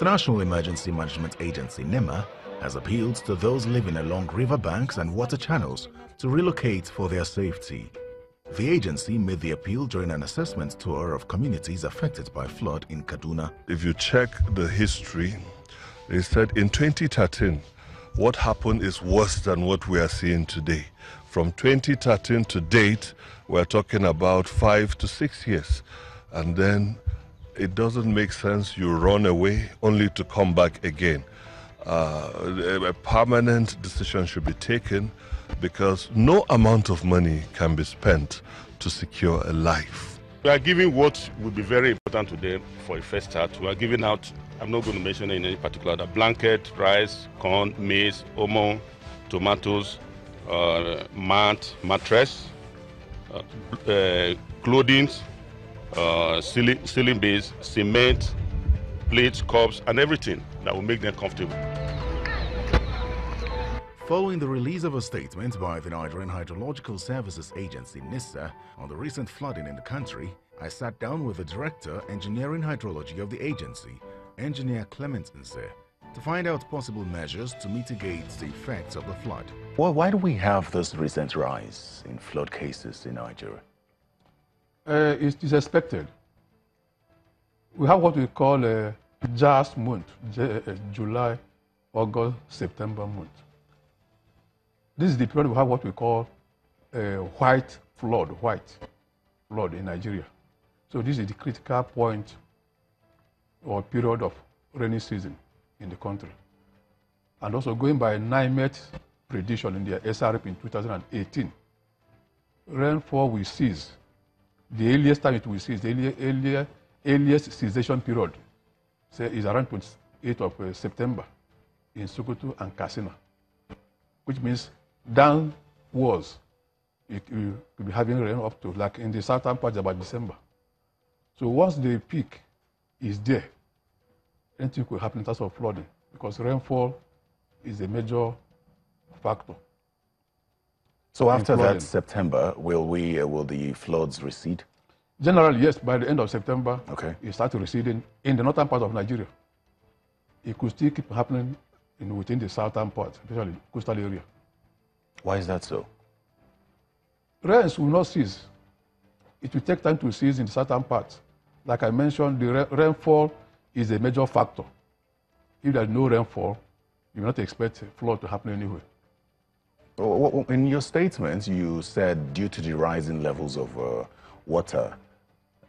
The National Emergency Management Agency, NEMA, has appealed to those living along riverbanks and water channels to relocate for their safety. The agency made the appeal during an assessment tour of communities affected by flood in Kaduna. If you check the history, they said in 2013, what happened is worse than what we are seeing today. From 2013 to date, we're talking about 5 to 6 years. And then it doesn't make sense you run away only to come back again. A permanent decision should be taken because no amount of money can be spent to secure a life. We are giving what will be very important today for a first start. We are giving out, I'm not going to mention in any particular, the blanket, rice, corn, maize, omo, tomatoes, mattress, clothing, ceiling base, cement, plates, cups, and everything that will make them comfortable. Following the release of a statement by the Nigerian Hydrological Services Agency, NISA, on the recent flooding in the country, I sat down with the Director, Engineering Hydrology of the agency, Engineer Clement Nse, to find out possible measures to mitigate the effects of the flood. Well, why do we have this recent rise in flood cases in Nigeria? It is expected. We have what we call a JAS month, July, August, September month. This is the period we have what we call a white flood in Nigeria. So this is the critical point or period of rainy season in the country. And also going by NIMET prediction in their SRP in 2018, rainfall will cease. The earliest time it will cease, the earliest cessation period, say, is around 28th of September in Sokoto and Katsina, which means downwards, you could be having rain up to, like in the southern part, about December. So once the peak is there, anything could happen in terms of flooding, because rainfall is a major factor. So after that September, will the floods recede? Generally, yes. By the end of September, okay, it starts receding in the northern part of Nigeria. It could still keep happening within the southern part, especially coastal area. Why is that so? Rains will not cease. It will take time to cease in the southern part. Like I mentioned, the rainfall is a major factor. If there's no rainfall, you will not expect flood to happen anywhere. In your statement, you said due to the rising levels of water,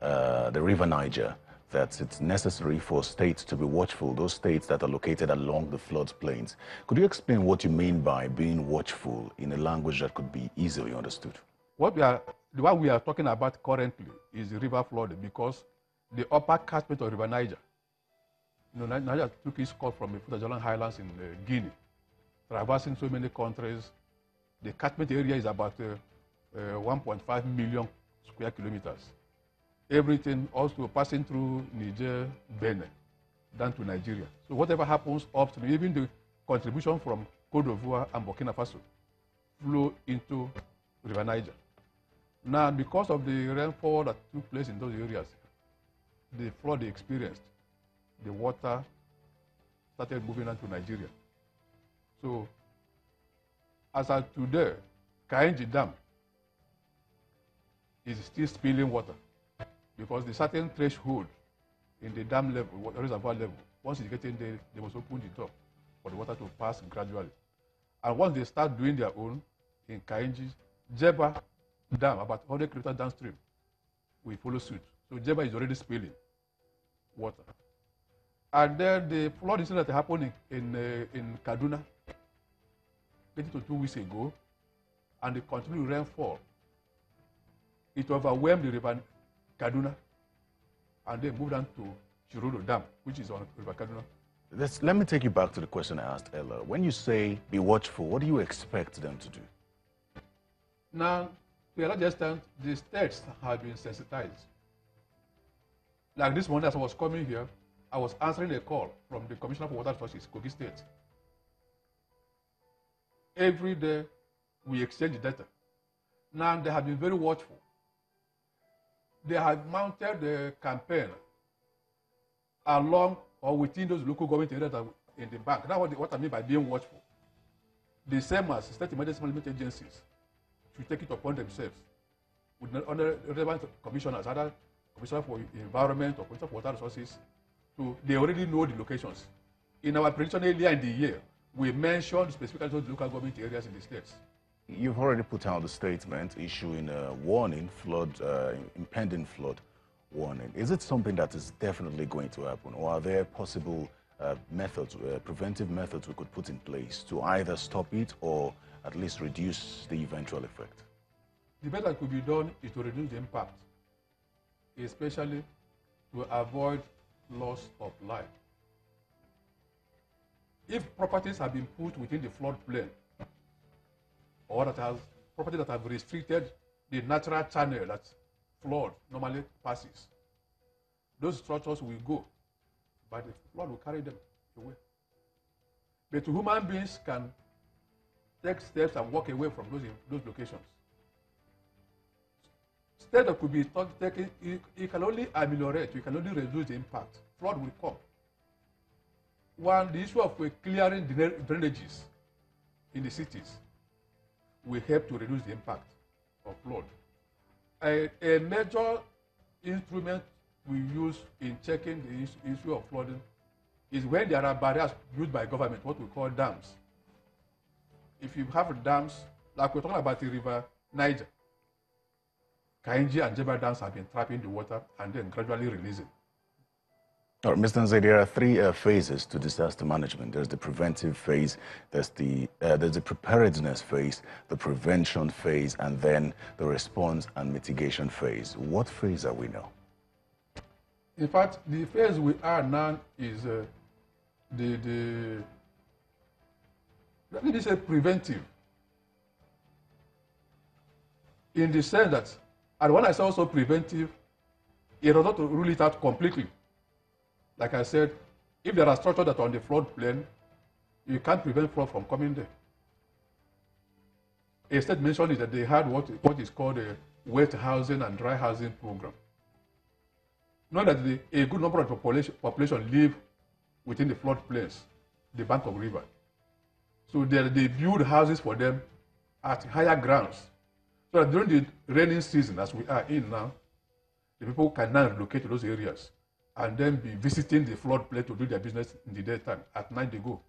the river Niger, that it's necessary for states to be watchful, those states that are located along the floodplains. Could you explain what you mean by being watchful in a language that could be easily understood? The one we are talking about currently is the river flooding, because the upper catchment of River Niger, Niger took its course from the Futajalan Highlands in Guinea, traversing so many countries. The catchment area is about 1.5 million square kilometers. Everything also passing through Niger, Benin, down to Nigeria. So whatever happens upstream, even the contribution from Côte d'Ivoire and Burkina Faso, flow into River Niger. Now, because of the rainfall that took place in those areas, the flood they experienced, the water started moving on to Nigeria. So, as of today, Kainji Dam is still spilling water, because the certain threshold in the dam level, reservoir level, once it's getting there, they must open the door for the water to pass gradually. And once they start doing their own, in Kainji, Jeba Dam, about 100 kilometers downstream, will follow suit. So Jeba is already spilling water. And then the flood incident that happened in Kaduna, getting to 2 weeks ago, and the continued rainfall, it overwhelmed the river Kaduna, and then moved on to Shirodo Dam, which is on River Kaduna. Let me take you back to the question I asked earlier. When you say be watchful, what do you expect them to do? Now, to a large extent, the states have been sensitized. Like this morning, as I was coming here, I was answering a call from the Commissioner for Water Resources, Kogi State. Every day, we exchange data. Now, they have been very watchful. They have mounted the campaign along or within those local government areas that in the bank. That's what I mean by being watchful. The same as state emergency management agencies should take it upon themselves with other relevant commissioners, either commissioner for environment or commissioner for water resources, they already know the locations. In our prediction earlier in the year, we mentioned specifically those local government areas in the states. You've already put out a statement issuing a warning, impending flood warning. Is it something that is definitely going to happen, or are there possible methods, preventive methods we could put in place to either stop it or at least reduce the eventual effect? The best that could be done is to reduce the impact, especially to avoid loss of life. If properties have been put within the floodplain, or property that have restricted the natural channel that flood normally passes, those structures will go, but the flood will carry them away. But human beings can take steps and walk away from those locations. Steps that could be taken, you can only ameliorate, you can only reduce the impact. Flood will come. One, the issue of clearing drainages in the cities will help to reduce the impact of flood. A major instrument we use in checking the issue of flooding is when there are barriers built by government, what we call dams. If you have dams, like we're talking about the river Niger, Kainji and Jeba dams have been trapping the water and then gradually releasing. All right, Mr. Nze, there are three phases to disaster management. There's the preventive phase, there's the preparedness phase, the prevention phase, and then the response and mitigation phase. What phase are we now? In fact, the phase we are now is let me say preventive. In the sense that, and when I say also preventive, it does not rule it out completely. Like I said, if there are structures that are on the floodplain, you can't prevent flood from coming there. A state mentioned is that they had what is called a wet housing and dry housing program. Know that a good number of the population live within the floodplains, the bank of river. So they build houses for them at higher grounds. So that during the rainy season, as we are in now, the people can now relocate to those areas and then be visiting the floodplain to do their business in the daytime. At night they go.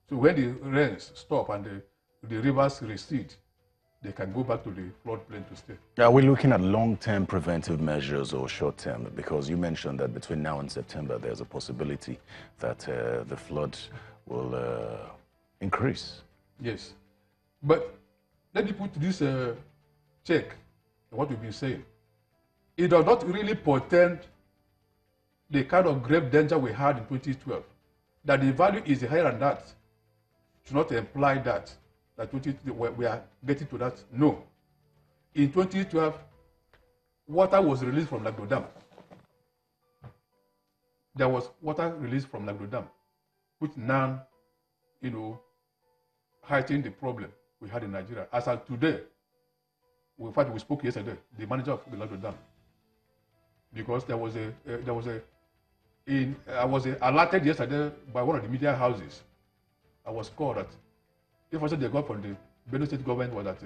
So when the rains stop and the rivers recede, they can go back to the floodplain to stay. Are we looking at long-term preventive measures or short-term? Because you mentioned that between now and September, there's a possibility that the flood will increase. Yes. But let me put this check on what we've been saying. It does not really portend the kind of grave danger we had in 2012. That the value is higher than that should not imply that we are getting to that. No. In 2012, water was released from Lagdo Dam. There was water released from Lagdo Dam, which now, heightened the problem we had in Nigeria. As of today, in fact, we spoke yesterday, the manager of the Lagdo Dam, because I was alerted yesterday by one of the media houses. I was called that the information they got from the Benue State government was that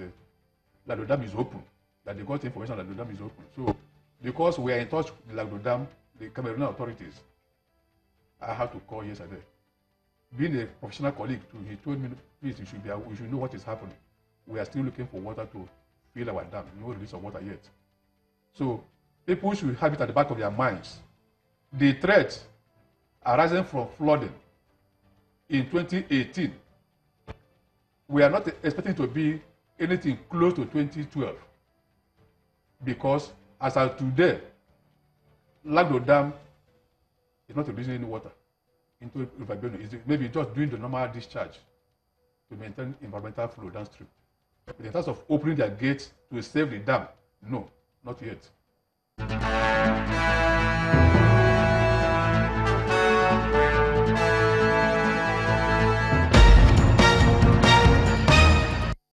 Lagdo Dam is open, that they got information that Lagdo Dam is open. So, because we are in touch with Lagdo Dam, the Cameroonian authorities, I had to call yesterday. Being a professional colleague, he told me, please, you should know what is happening. We are still looking for water to fill our dam. No release of water yet. So, people should have it at the back of their minds. The threat arising from flooding in 2018, we are not expecting to be anything close to 2012, because as of today, Lagdo Dam is not releasing any water into River Benue. It's maybe just doing the normal discharge to maintain environmental flow downstream. But in terms of opening their gates to save the dam, no, not yet.